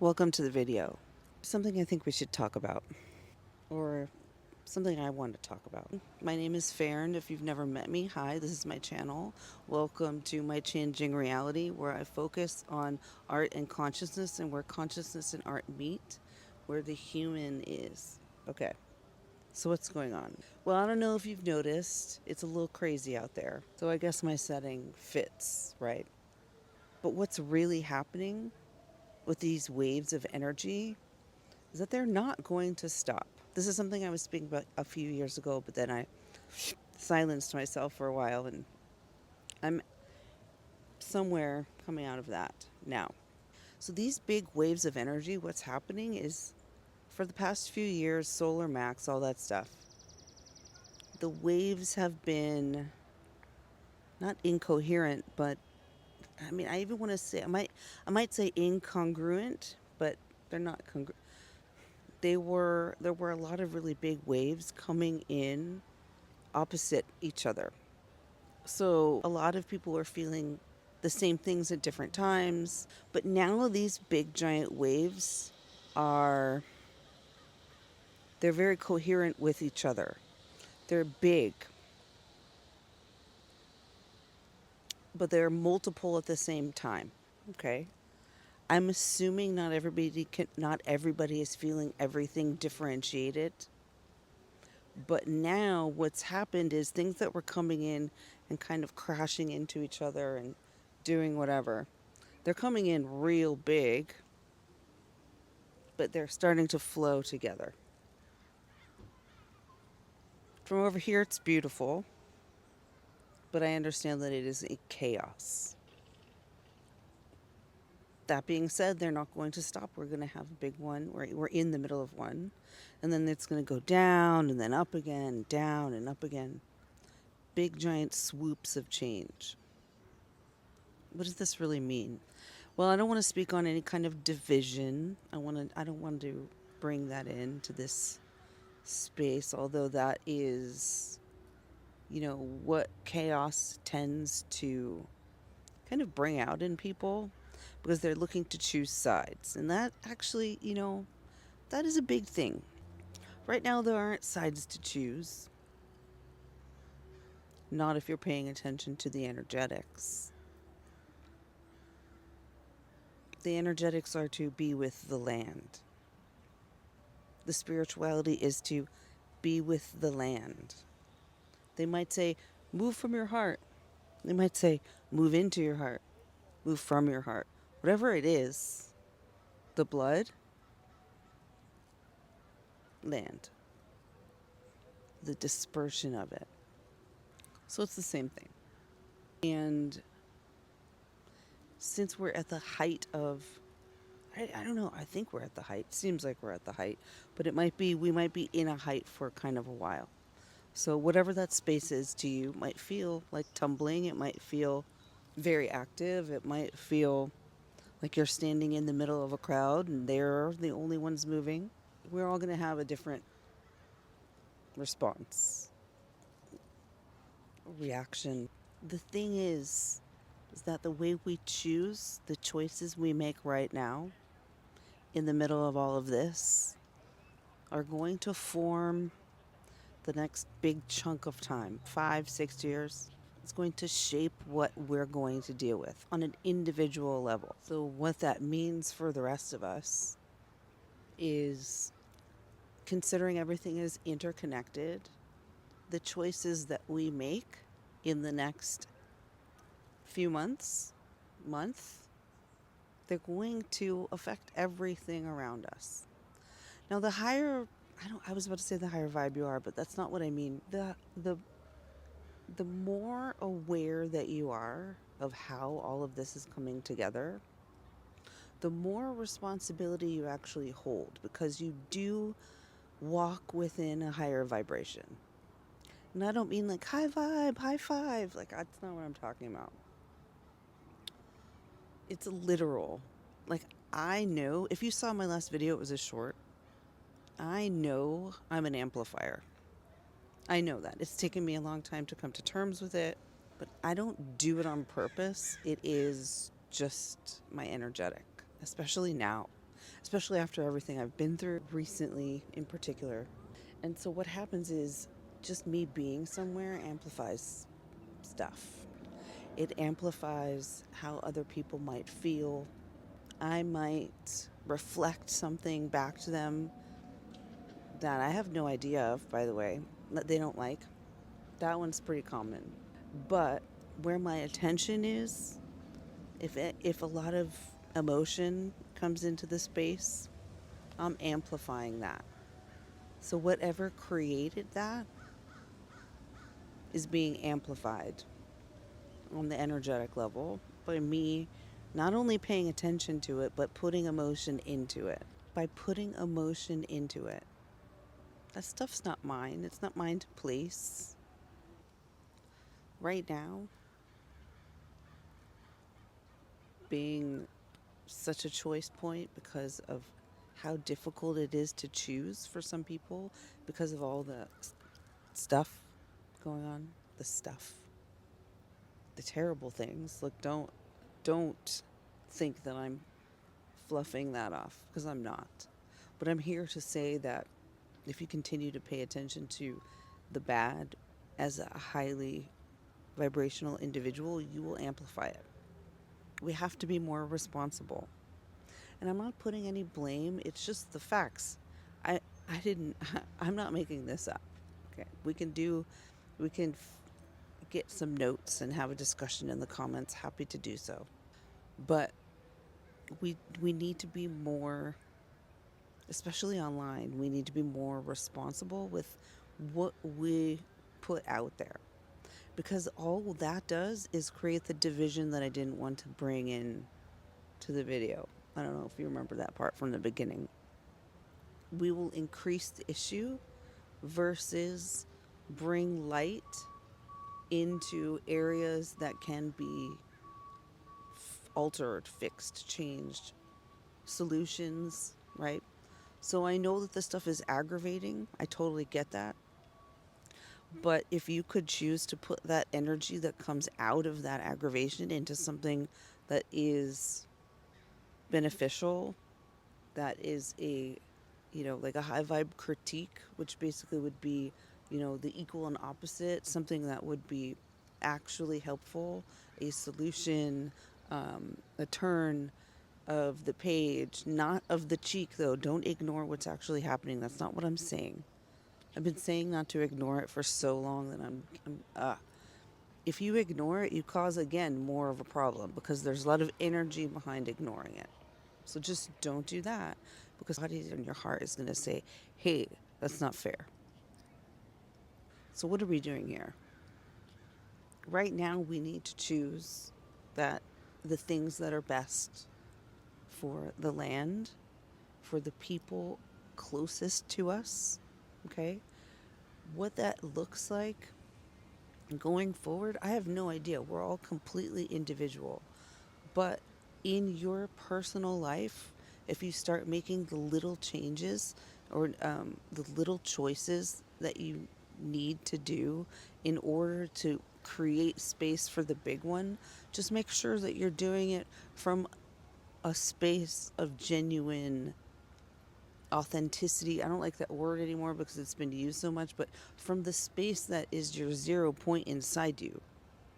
Welcome to the video. Something I think we should talk about, or something I want to talk about. My name is Farron. If you've never met me, hi, this is my channel. Welcome to my Changing Reality, where I focus on art and consciousness and where consciousness and art meet, where the human is. Okay, so what's going on? Well, I don't know if you've noticed, it's a little crazy out there. So I guess my setting fits, right? But what's really happening with these waves of energy is that they're not going to stop. This is something I was speaking about a few years ago, but then I silenced myself for a while, and I'm somewhere coming out of that now. So, these big waves of energy, what's happening is for the past few years, solar max, all that stuff, the waves have been not incoherent, but I mean, I even want to say, I might say incongruent, but they're not congruent. There were a lot of really big waves coming in opposite each other. So a lot of people are feeling the same things at different times. But now these big giant waves are, they're very coherent with each other. They're big, but they're multiple at the same time. Okay. I'm assuming not everybody is feeling everything differentiated. But now what's happened is things that were coming in and kind of crashing into each other and doing whatever, they're coming in real big, but they're starting to flow together. From over here, it's beautiful, but I understand that it is a chaos. That being said, they're not going to stop. We're going to have a big one. We're in the middle of one, and then it's going to go down and then up again, down and up again. Big giant swoops of change. What does this really mean? Well, I don't want to speak on any kind of division. I don't want to bring that into this space, although that is, what chaos tends to kind of bring out in people because they're looking to choose sides. And that actually, that is a big thing. Right now, there aren't sides to choose, not if you're paying attention to the energetics. The energetics are to be with the land. The spirituality is to be with the land. They might say, move from your heart. They might say, move into your heart, move from your heart. Whatever it is, the blood, land, the dispersion of it. So it's the same thing. And since we're at the height of, I don't know, I think we're at the height. Seems like we're at the height, but we might be in a height for kind of a while. So whatever that space is to you might feel like tumbling. It might feel very active. It might feel like you're standing in the middle of a crowd and they're the only ones moving. We're all going to have a different response, reaction. The thing is that the way we choose, the choices we make right now in the middle of all of this, are going to form the next big chunk of time, 5, 6 years. It's going to shape what we're going to deal with on an individual level. So, what that means for the rest of us is considering everything is interconnected, the choices that we make in the next few month, they're going to affect everything around us. Now, the higher, I was about to say the higher vibe you are, but that's not what I mean. The more aware that you are of how all of this is coming together, the more responsibility you actually hold because you do walk within a higher vibration. And I don't mean like high vibe, high five. Like, that's not what I'm talking about. It's literal. Like, I know, if you saw my last video, it was a short. I know I'm an amplifier. I know that. It's taken me a long time to come to terms with it, but I don't do it on purpose. It is just my energetic, especially now. especially after everything I've been through recently in particular. And so what happens is just me being somewhere amplifies stuff. It amplifies how other people might feel. I might reflect something back to them that I have no idea of, by the way, that they don't like. That one's pretty common. But where my attention is, if a lot of emotion comes into the space, I'm amplifying that. So whatever created that is being amplified on the energetic level by me not only paying attention to it, but putting emotion into it. By putting emotion into it, that stuff's not mine. It's not mine to place. Right now, being such a choice point because of how difficult it is to choose for some people because of all the stuff going on, the stuff, the terrible things. Look, don't think that I'm fluffing that off because I'm not. But I'm here to say that if you continue to pay attention to the bad as a highly vibrational individual, you will amplify it. We have to be more responsible. And I'm not putting any blame, it's just the facts. I I didn't I'm not making this up. Okay. We can get some notes and have a discussion in the comments. Happy to do so. But we need to be more, especially online, we need to be more responsible with what we put out there. Because all that does is create the division that I didn't want to bring in to the video. I don't know if you remember that part from the beginning. We will increase the issue versus bring light into areas that can be altered, fixed, changed, solutions, right? So I know that this stuff is aggravating. I totally get that. But if you could choose to put that energy that comes out of that aggravation into something that is beneficial, that is a, like a high vibe critique, which basically would be, the equal and opposite, something that would be actually helpful, a solution, a turn of the page, not of the cheek, though. Don't ignore what's actually happening. That's not what I'm saying. I've been saying not to ignore it for so long that if you ignore it, you cause, again, more of a problem because there's a lot of energy behind ignoring it. So just don't do that because your body and your heart is going to say, hey, that's not fair. So what are we doing here? Right now, we need to choose that the things that are best for the land, for the people closest to us, okay? What that looks like going forward, I have no idea. We're all completely individual. But in your personal life, if you start making the little changes or the little choices that you need to do in order to create space for the big one, just make sure that you're doing it from a space of genuine authenticity. I don't like that word anymore because it's been used so much, but from the space that is your 0 point inside you,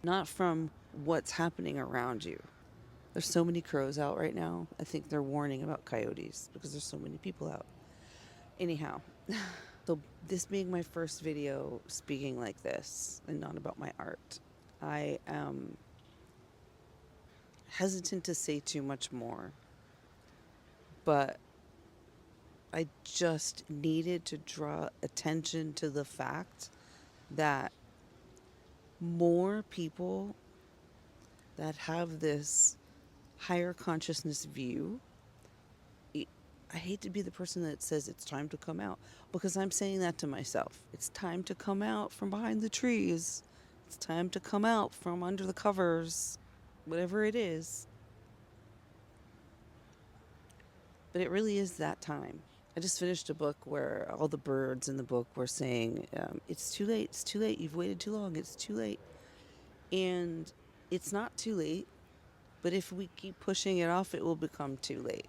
not from what's happening around you. There's so many crows out right now. I think they're warning about coyotes because there's so many people out. Anyhow, so this being my first video speaking like this and not about my art, I am hesitant to say too much more, but I just needed to draw attention to the fact that more people that have this higher consciousness view, I hate to be the person that says it's time to come out because I'm saying that to myself. It's time to come out from behind the trees. It's time to come out from under the covers, whatever it is. But it really is that time. I just finished a book where all the birds in the book were saying, it's too late, it's too late, you've waited too long, it's too late. And it's not too late, but if we keep pushing it off, it will become too late.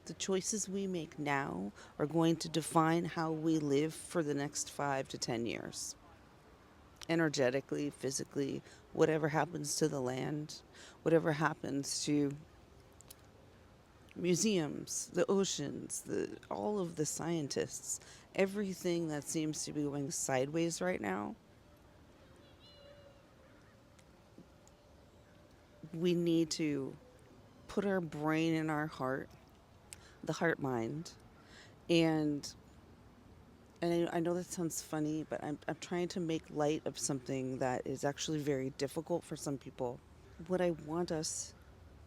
The choices we make now are going to define how we live for the next 5 to 10 years. Energetically, physically, whatever happens to the land, whatever happens to museums, the oceans, all of the scientists, everything that seems to be going sideways right now, we need to put our brain in our heart, the heart mind, and I know that sounds funny, but I'm trying to make light of something that is actually very difficult for some people. What I want us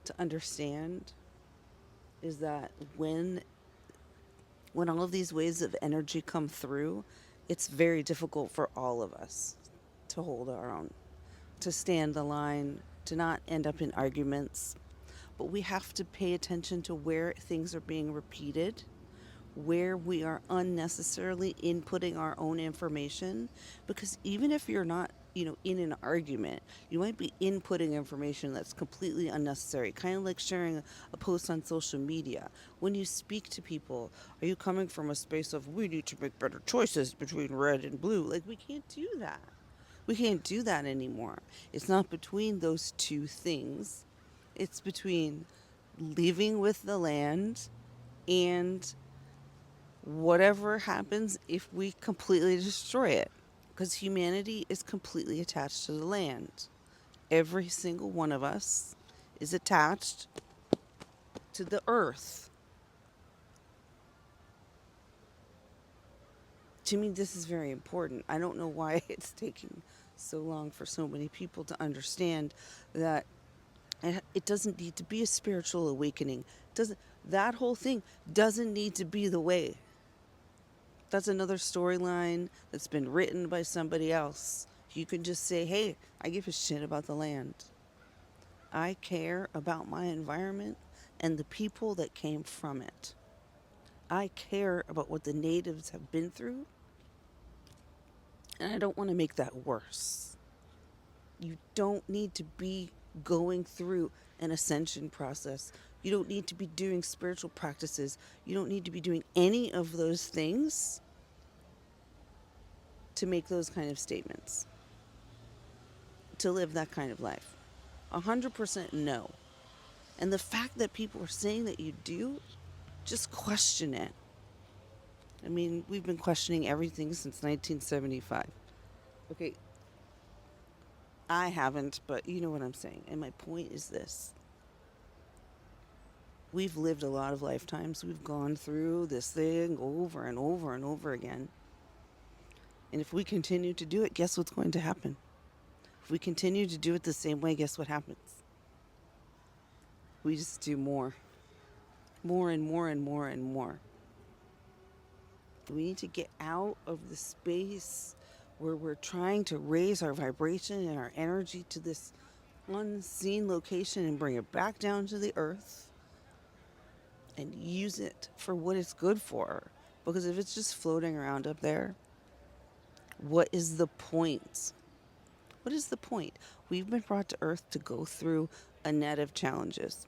to understand is that when all of these waves of energy come through, it's very difficult for all of us to hold our own, to stand the line, to not end up in arguments. But we have to pay attention to where things are being repeated, where we are unnecessarily inputting our own information, because even if you're not, in an argument, you might be inputting information that's completely unnecessary, kind of like sharing a post on social media. When you speak to people, are you coming from a space of we need to make better choices between red and blue? Like, we can't do that. We can't do that anymore. It's not between those two things. It's between living with the land and whatever happens if we completely destroy it. Because humanity is completely attached to the land. Every single one of us is attached to the earth. To me, this is very important. I don't know why it's taking so long for so many people to understand that it doesn't need to be a spiritual awakening. Doesn't that whole thing doesn't need to be the way. That's another storyline that's been written by somebody else. You can just say, hey, I give a shit about the land. I care about my environment and the people that came from it. I care about what the natives have been through, and I don't want to make that worse. You don't need to be going through an ascension process. You don't need to be doing spiritual practices. You don't need to be doing any of those things to make those kind of statements, to live that kind of life. 100% no. And the fact that people are saying that you do, just question it. I mean, we've been questioning everything since 1975. Okay, I haven't, but you know what I'm saying. And my point is this: we've lived a lot of lifetimes. We've gone through this thing over and over and over again. And if we continue to do it, guess what's going to happen? If we continue to do it the same way, guess what happens? We just do more. More and more and more and more. We need to get out of the space where we're trying to raise our vibration and our energy to this unseen location and bring it back down to the earth and use it for what it's good for. Because if it's just floating around up there, what is the point? What is the point? We've been brought to earth to go through a net of challenges,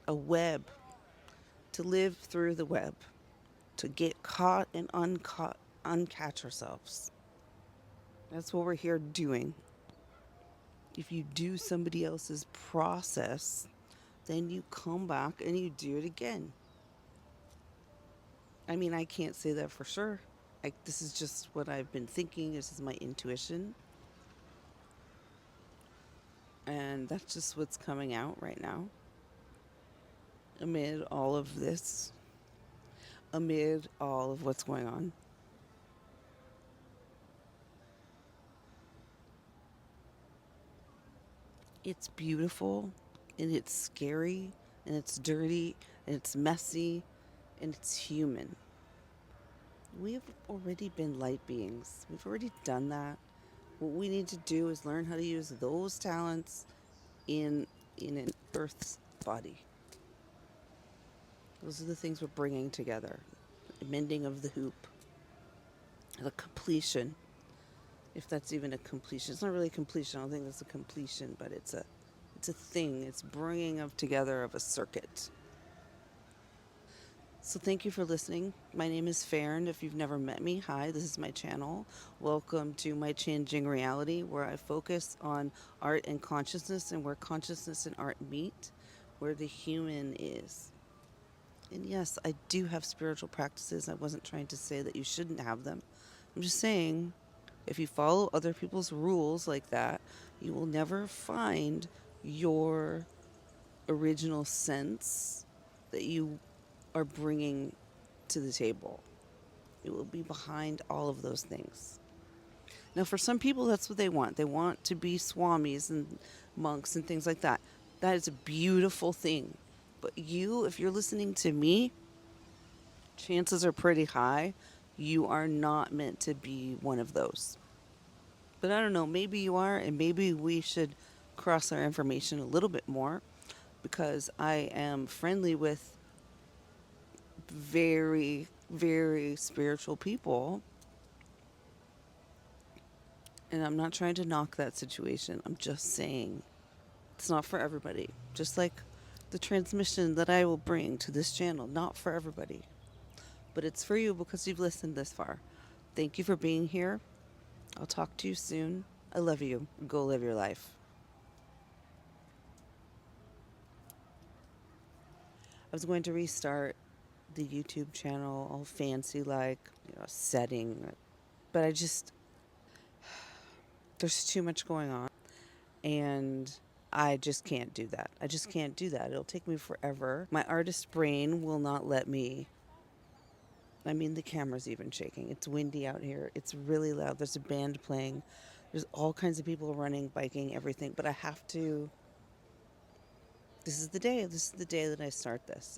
a web, to live through the web, to get caught and uncaught, uncatch ourselves. That's what we're here doing. If you do somebody else's process, then you come back and you do it again. I mean, I can't say that for sure. This is just what I've been thinking. This is my intuition. And that's just what's coming out right now. Amid all of this, amid all of what's going on. It's beautiful and it's scary and it's dirty and it's messy and it's human. We've already been light beings. We've already done that. What we need to do is learn how to use those talents in an Earth's body. Those are the things we're bringing together. The mending of the hoop, the completion, if that's even a completion. It's not really a completion. I don't think that's a completion, but it's a thing. It's bringing of together of a circuit. So thank you for listening. My name is Farron. If you've never met me, hi, this is my channel. Welcome to my changing reality, where I focus on art and consciousness and where consciousness and art meet, where the human is. And yes, I do have spiritual practices. I wasn't trying to say that you shouldn't have them. I'm just saying, if you follow other people's rules like that, you will never find your original sense that you are bringing to the table. It will be behind all of those things. Now, for some people, that's what they want. They want to be swamis and monks and things like that. That is a beautiful thing. But you, if you're listening to me, chances are pretty high you are not meant to be one of those. But I don't know, maybe you are, and maybe we should cross our information a little bit more, because I am friendly with very, very spiritual people. And I'm not trying to knock that situation. I'm just saying it's not for everybody. Just like the transmission that I will bring to this channel, not for everybody. But it's for you because you've listened this far. Thank you for being here. I'll talk to you soon. I love you. Go live your life. I was going to restart the YouTube channel all fancy like, setting, but there's too much going on, and I just can't do that. I just can't do that. It'll take me forever. My artist brain will not let me. I mean, the camera's even shaking. It's windy out here. It's really loud. There's a band playing. There's all kinds of people running, biking, everything. But I have to. This is the day. This is the day that I start this.